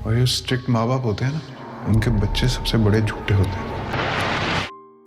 और ये स्ट्रिक्ट माँ बाप होते हैं ना, उनके बच्चे सबसे बड़े झूठे होते हैं।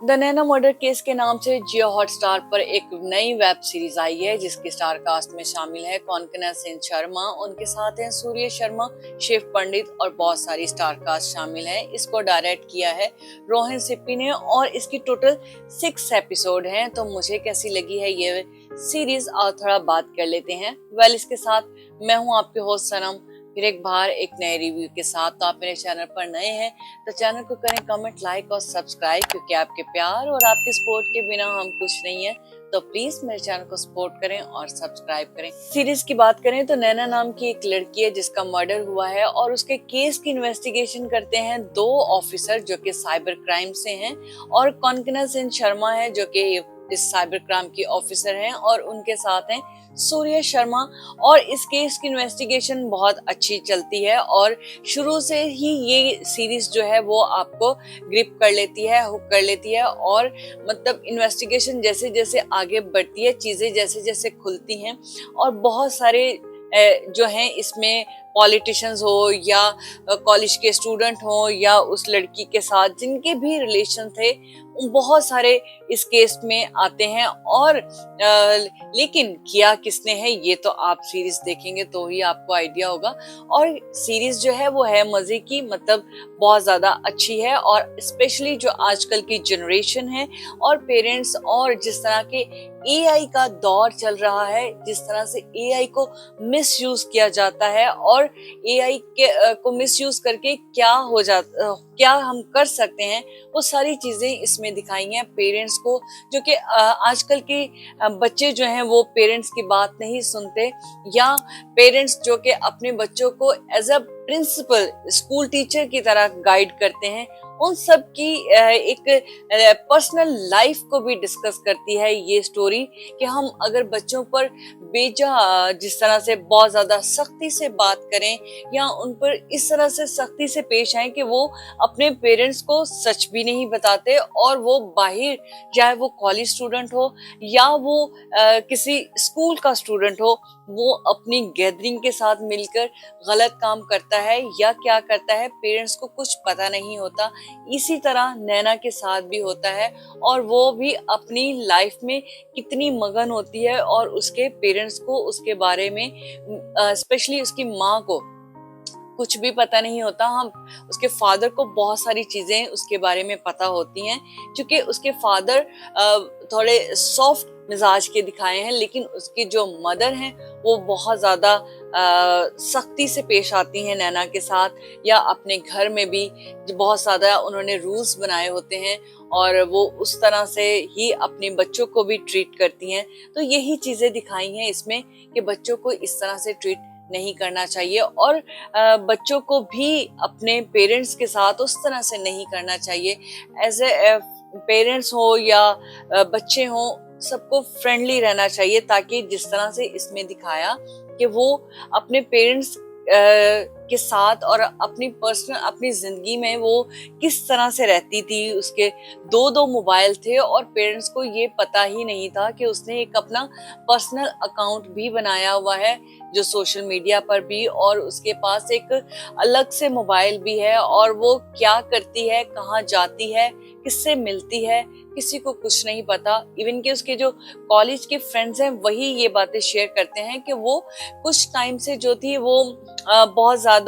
द नैना मर्डर केस के नाम से जियो हॉटस्टार पर एक नई वेब सीरीज आई है जिसके स्टार कास्ट में शामिल है कॉन्कना सेन शर्मा, उनके साथ हैं सूर्य शर्मा, शिव पंडित और बहुत सारी स्टार कास्ट शामिल है। इसको डायरेक्ट किया है रोहन सिप्पी ने और इसकी टोटल 6 एपिसोड हैं। तो मुझे कैसी लगी है ये सीरीज और थोड़ा बात कर लेते हैं। इसके साथ मैं हूँ आपके होस्ट सनम, फिर एक बार एक नए रिव्यू के साथ। तो आप मेरे चैनल पर नए हैं तो चैनल को करें कमेंट, लाइक और सब्सक्राइब, क्योंकि आपके प्यार और आपके सपोर्ट के बिना हम कुछ नहीं है। तो प्लीज मेरे चैनल को सपोर्ट करें और सब्सक्राइब करें। सीरीज की बात करें तो नैना नाम की एक लड़की है जिसका मर्डर हुआ है और उसके केस की इन्वेस्टिगेशन करते हैं 2 ऑफिसर जो कि साइबर क्राइम से हैं, और कॉन्कना सेन शर्मा है जो कि इस साइबर क्राइम की ऑफिसर हैं, और उनके साथ हैं सूर्य शर्मा। और इस केस की इन्वेस्टिगेशन बहुत अच्छी चलती है और शुरू से ही ये सीरीज जो है वो आपको ग्रिप कर लेती है, हुक कर लेती है। और मतलब इन्वेस्टिगेशन जैसे जैसे आगे बढ़ती है, चीजें जैसे जैसे खुलती हैं, और बहुत सारे जो हैं इसमें पॉलिटिशियंस हो या कॉलेज के स्टूडेंट हो या उस लड़की के साथ जिनके भी रिलेशन थे, बहुत सारे इस केस में आते हैं। और लेकिन किया किसने है ये तो आप सीरीज देखेंगे तो ही आपको आइडिया होगा। और सीरीज जो है वो है मजे की, मतलब बहुत ज्यादा अच्छी है। और स्पेशली जो आजकल की जनरेशन है और पेरेंट्स, और जिस तरह के एआई का दौर चल रहा है, जिस तरह से एआई को मिसयूज किया जाता है और एआई के को मिसयूज करके क्या हम कर सकते हैं, वो सारी चीजें इसमें दिखाई हैं पेरेंट्स को। जो कि आजकल के बच्चे जो हैं वो पेरेंट्स की बात नहीं सुनते, या पेरेंट्स जो कि अपने बच्चों को as a principal school teacher की तरह गाइड करते हैं, उन सब की एक पर्सनल लाइफ को भी डिस्कस करती है ये स्टोरी। कि हम अगर बच्चों पर जिस तरह से बहुत ज्यादा सख्ती से बात करें या उन पर इस तरह से सख्ती से पेश आए कि वो अपने पेरेंट्स को सच भी नहीं बताते, और वो बाहर, चाहे वो कॉलेज स्टूडेंट हो या वो किसी स्कूल का स्टूडेंट हो, वो अपनी गैदरिंग के साथ मिलकर गलत काम करता है या क्या करता है, पेरेंट्स को कुछ पता नहीं होता। इसी तरह नैना के साथ भी होता है, और वो भी अपनी लाइफ में कितनी मगन होती है और उसके पेरेंट्स को उसके बारे में, स्पेशली उसकी माँ को कुछ भी पता नहीं होता। हम उसके फादर को बहुत सारी चीजें उसके बारे में पता होती हैं, क्योंकि उसके फादर थोड़े सॉफ्ट मिजाज के दिखाए हैं, लेकिन उसकी जो मदर हैं वो बहुत ज्यादा सख्ती से पेश आती हैं नैना के साथ। या अपने घर में भी बहुत ज्यादा उन्होंने रूल्स बनाए होते हैं, और वो उस तरह से ही अपने बच्चों को भी ट्रीट करती हैं। तो यही चीजें दिखाई हैं इसमें कि बच्चों को इस तरह से ट्रीट नहीं करना चाहिए, और बच्चों को भी अपने पेरेंट्स के साथ उस तरह से नहीं करना चाहिए। एज ए पेरेंट्स हो या बच्चे हो, सबको फ्रेंडली रहना चाहिए, ताकि जिस तरह से इसमें दिखाया कि वो अपने पेरेंट्स के साथ और अपनी जिंदगी में वो किस तरह से रहती थी। उसके 2 मोबाइल थे और पेरेंट्स को ये पता ही नहीं था कि उसने एक अपना पर्सनल अकाउंट भी बनाया हुआ है जो सोशल मीडिया पर भी, और उसके पास एक अलग से मोबाइल भी है, और वो क्या करती है, कहाँ जाती है, किससे मिलती है, किसी को कुछ नहीं पता। इवन कि उसके जो कॉलेज के फ्रेंड्स हैं वही ये बातें शेयर करते हैं कि वो कुछ टाइम से जो थी वो बहुत ज्यादा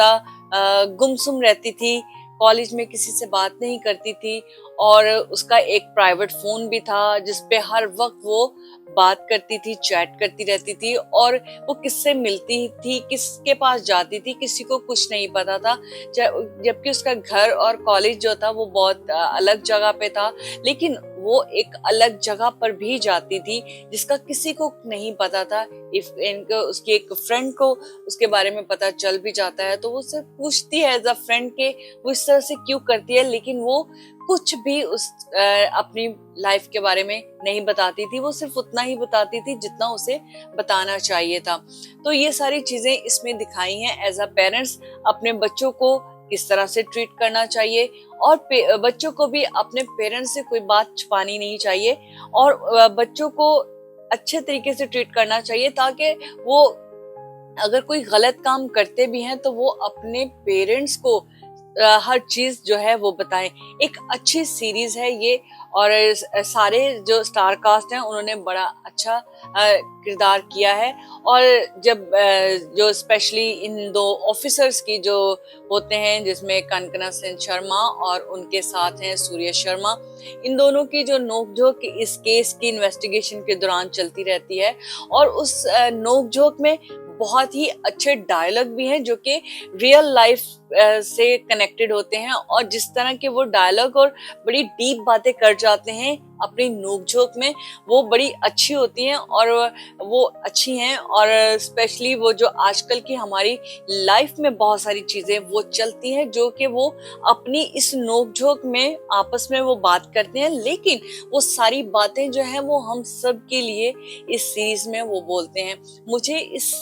गुमसुम रहती थी, कॉलेज में किसी से बात नहीं करती थी, और उसका एक प्राइवेट फोन भी था जिसपे हर वक्त वो बात करती थी, चैट करती रहती थी, और वो किससे मिलती थी, किसके पास जाती थी, किसी को कुछ नहीं पता था। जबकि उसका घर और कॉलेज जो था वो बहुत अलग जगह पे था, लेकिन वो एक अलग जगह पर भी जाती थी जिसका किसी को नहीं पता था। इफ इनको उसकी एक फ्रेंड को उसके बारे में पता चल भी जाता है तो वो उससे पूछती है एज अ फ्रेंड के वो इस तरह से क्यों करती है, लेकिन वो कुछ भी अपनी लाइफ के बारे में नहीं बताती थी। वो सिर्फ उतना ही बताती थी जितना उसे बताना चाहिए था। तो ये सारी चीजें इसमें दिखाई हैं। एज अ पेरेंट्स अपने बच्चों को किस तरह से ट्रीट करना चाहिए, और बच्चों को भी अपने पेरेंट्स से कोई बात छुपानी नहीं चाहिए, और बच्चों को अच्छे तरीके से ट्रीट करना चाहिए ताकि वो अगर कोई गलत काम करते भी हैं तो वो अपने पेरेंट्स को हर चीज जो है वो बताएं। एक अच्छी सीरीज है ये, और सारे जो स्टार कास्ट हैं उन्होंने बड़ा अच्छा किरदार किया है। और जब जो स्पेशली इन दो ऑफिसर्स की जो होते हैं, जिसमें कनकना सेन शर्मा और उनके साथ हैं सूर्य शर्मा, इन दोनों की जो नोकझोंक इस केस की इन्वेस्टिगेशन के दौरान चलती रहती है। और उस नोकझोंक में बहुत ही अच्छे डायलॉग भी हैं जो कि रियल लाइफ से कनेक्टेड होते हैं, और जिस तरह के वो डायलॉग और बड़ी डीप बातें कर जाते हैं अपनी नोकझोंक में, वो बड़ी अच्छी होती हैं और वो अच्छी हैं। और स्पेशली वो जो आजकल की हमारी लाइफ में बहुत सारी चीजें वो चलती हैं जो कि वो अपनी इस नोकझोंक में आपस में वो बात करते हैं, लेकिन वो सारी बातें जो है वो हम सब के लिए इस सीरीज में वो बोलते हैं। मुझे इस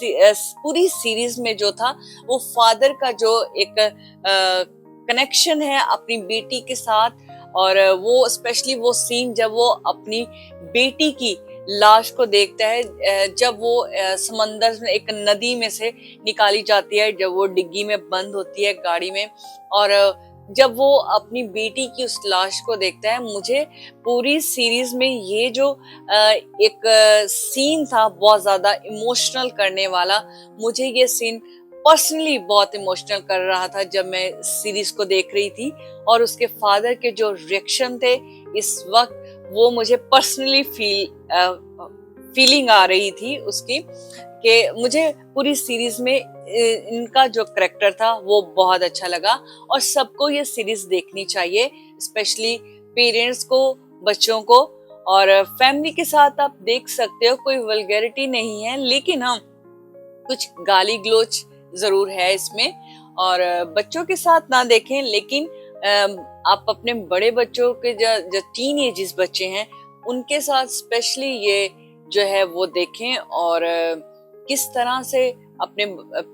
पूरी सीरीज में जो था वो फादर का जो एक कनेक्शन है अपनी बेटी के साथ, और वो स्पेशली वो सीन जब वो अपनी बेटी की लाश को देखता है, जब वो समंदर में एक नदी में से निकाली जाती है, जब वो डिग्गी में बंद होती है गाड़ी में, और जब वो अपनी बेटी की उस लाश को देखता है। मुझे पूरी सीरीज में ये जो एक सीन था बहुत ज्यादा इमोशनल करने वाला, मुझे ये सीन पर्सनली बहुत इमोशनल कर रहा था जब मैं सीरीज को देख रही थी। और उसके फादर के जो रिएक्शन थे इस वक्त, वो मुझे पर्सनली फीलिंग आ रही थी उसकी, कि मुझे पूरी सीरीज में इनका जो करेक्टर था वो बहुत अच्छा लगा। और सबको ये सीरीज देखनी चाहिए, स्पेशली पेरेंट्स को, बच्चों को, और फैमिली के साथ आप देख सकते हो। कोई वल्गैरिटी नहीं है, लेकिन हाँ कुछ गाली गलोच जरूर है इसमें, और बच्चों के साथ ना देखें, लेकिन आप अपने बड़े बच्चों के जो टीन एजेस बच्चे हैं उनके साथ स्पेशली ये जो है वो देखें, और किस तरह से अपने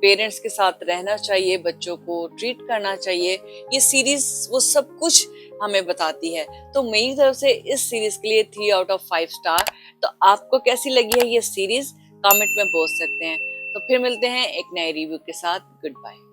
पेरेंट्स के साथ रहना चाहिए, बच्चों को ट्रीट करना चाहिए, ये सीरीज वो सब कुछ हमें बताती है। तो मेरी तरफ से इस सीरीज के लिए 3 आउट ऑफ 5 स्टार। तो आपको कैसी लगी है ये सीरीज, कमेंट में बोल सकते हैं। तो फिर मिलते हैं एक नए रिव्यू के साथ। Good bye.